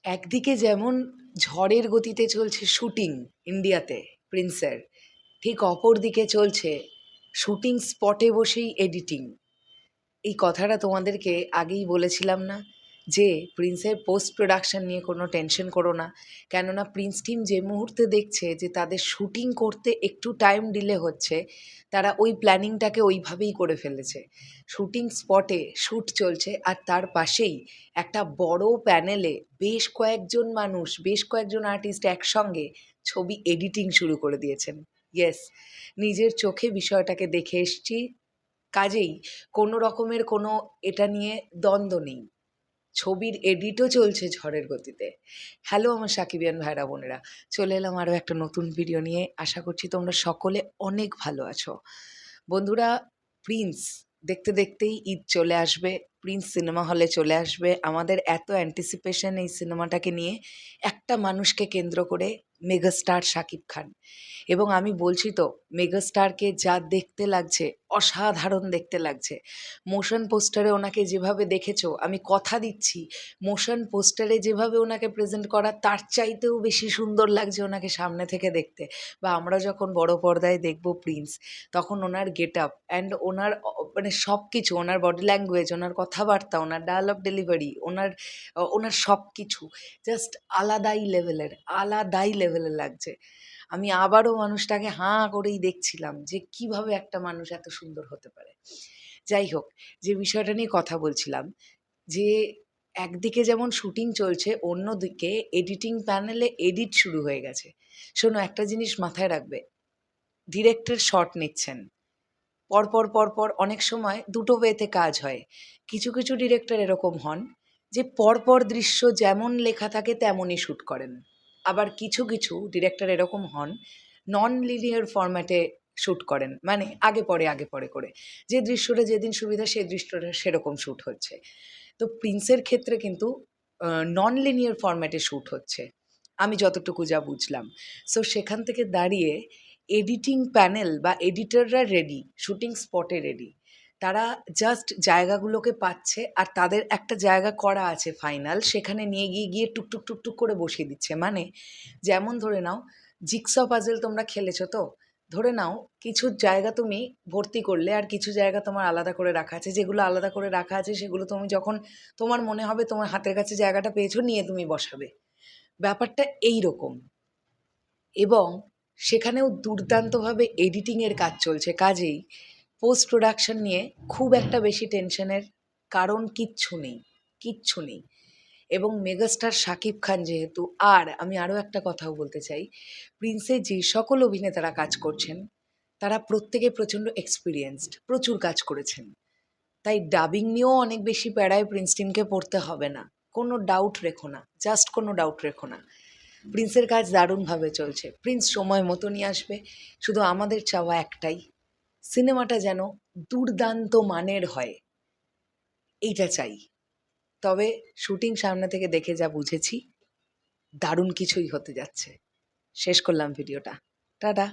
একদিকে যেমন ঝড়ের গতিতে চলছে শুটিং ইন্ডিয়াতে প্রিন্সের, ঠিক অপর দিকে চলছে শুটিং স্পটে বসেই এডিটিং। এই কথাটা তোমাদেরকে আগেই বলেছিলাম না যে প্রিন্সের পোস্ট প্রোডাকশন নিয়ে কোনো টেনশন করো না, কেননা প্রিন্স টিম যে মুহূর্তে দেখছে যে তাদের শুটিং করতে একটু টাইম ডিলে হচ্ছে, তারা ওই প্ল্যানিংটাকে ওইভাবেই করে ফেলেছে। শুটিং স্পটে শ্যুট চলছে আর তার পাশেই একটা বড় প্যানেলে বেশ কয়েকজন মানুষ, বেশ কয়েকজন আর্টিস্ট একসঙ্গে ছবি এডিটিং শুরু করে দিয়েছেন। ইয়েস, নিজের চোখে বিষয়টাকে দেখে এসছি, কাজেই কোনো রকমের কোনো এটা নিয়ে দ্বন্দ্ব নেই। ছবির এডিটও চলছে ঝড়ের গতিতে। হ্যালো আমার সাকিবিয়ান ভাইরা বোনেরা, চলে এলাম আরও একটা নতুন ভিডিও নিয়ে। আশা করছি তোমরা সকলে অনেক ভালো আছো। বন্ধুরা, প্রিন্স দেখতে দেখতেই ঈদ চলে আসবে, প্রিন্স সিনেমা হলে চলে আসবে। আমাদের এত অ্যান্টিসিপেশন এই সিনেমাটাকে নিয়ে, একটা মানুষকে কেন্দ্র করে, মেগাস্টার শাকিব খান। এবং আমি বলছি তো, মেগাস্টারকে যা দেখতে লাগছে, অসাধারণ দেখতে লাগছে। মোশন পোস্টারে ওনাকে যেভাবে দেখেছো, আমি কথা দিচ্ছি মোশন পোস্টারে যেভাবে ওনাকে প্রেজেন্ট করা, তার চাইতেও বেশি সুন্দর লাগছে ওনাকে সামনে থেকে দেখতে। বা আমরা যখন বড় পর্দায় দেখব প্রিন্স, তখন ওনার গেট আপ অ্যান্ড ওনার মানে সব কিছু, ওনার বডি ল্যাঙ্গুয়েজ, ওনার কথাবার্তা, ওনার ডায়ালগ ডেলিভারি, ওনার সব কিছু জাস্ট আলাদাই লেভেলের লাগছে। আমি আবারও মানুষটাকে হাঁ করেই দেখছিলাম যে কিভাবে একটা মানুষ এত সুন্দর হতে পারে। যাই হোক, যে বিষয়টা নিয়ে কথা বলছিলাম, যে একদিকে যেমন শুটিং চলছে, অন্যদিকে এডিটিং প্যানেলে এডিট শুরু হয়ে গেছে। শোনো, একটা জিনিস মাথায় রাখবে, ডিরেক্টর শট নিচ্ছেন পরপর অনেক সময় দুটো ওয়েতে কাজ হয়। কিছু কিছু ডিরেক্টর এরকম হন যে পরপর দৃশ্য যেমন লেখা থাকে তেমনই শ্যুট করেন। আবার কিছু কিছু ডিরেক্টর এরকম হন নন লিনিয়ার ফরম্যাটে শ্যুট করেন, মানে আগে পরে করে যে দৃশ্যটা যেদিন সুবিধা সেই দৃশ্যটা সেরকম শ্যুট হচ্ছে। তো প্রিন্সের ক্ষেত্রে কিন্তু নন লিনিয়ার ফরম্যাটে শ্যুট হচ্ছে, আমি যতটুকু যা বুঝলাম। সো সেখান থেকে দাঁড়িয়ে এডিটিং প্যানেল বা এডিটররা রেডি, শুটিং স্পটে রেডি। তারা জাস্ট জায়গাগুলোকে পাচ্ছে আর তাদের একটা জায়গা করা আছে ফাইনাল, সেখানে নিয়ে গিয়ে টুকটুক করে বসিয়ে দিচ্ছে। মানে যেমন ধরে নাও, জিগস পাজেল তোমরা খেলেছো তো, ধরে নাও কিছু জায়গা তুমি ভর্তি করলে আর কিছু জায়গা তোমার আলাদা করে রাখা আছে। যেগুলো আলাদা করে রাখা আছে সেগুলো তুমি যখন তোমার মনে হবে তোমার হাতের কাছে জায়গাটা পেয়েছো, নিয়ে তুমি বসাবে। ব্যাপারটা এই রকম। এবং সেখানেও দুর্দান্তভাবে এডিটিংয়ের কাজ চলছে, কাজেই পোস্ট প্রোডাকশন নিয়ে খুব একটা বেশি টেনশনের কারণ কিচ্ছু নেই। এবং মেগাস্টার শাকিব খান যেহেতু, আর আমি আরও একটা কথাও বলতে চাই, প্রিন্সের যে সকল অভিনেতারা কাজ করছেন তারা প্রত্যেকে প্রচণ্ড এক্সপিরিয়েন্সড, প্রচুর কাজ করেছেন। তাই ডাবিং নিয়েও অনেক বেশি প্যারায় প্রিন্স টিমকে পড়তে হবে না, কোনো ডাউট রেখো না, জাস্ট কোনো ডাউট রেখো না। প্রিন্সের কাজ দারুণভাবে চলছে, প্রিন্স সময় মতো নিয়ে আসবে। শুধু আমাদের চাওয়া একটাই, সিনেমাটা যেন দুর্দান্ত মানের হয়, এইটা চাই। তবে শুটিং সামনে থেকে দেখে যা বুঝেছি, দারুণ কিছুই হতে যাচ্ছে। শেষ করলাম ভিডিওটা, টাটা।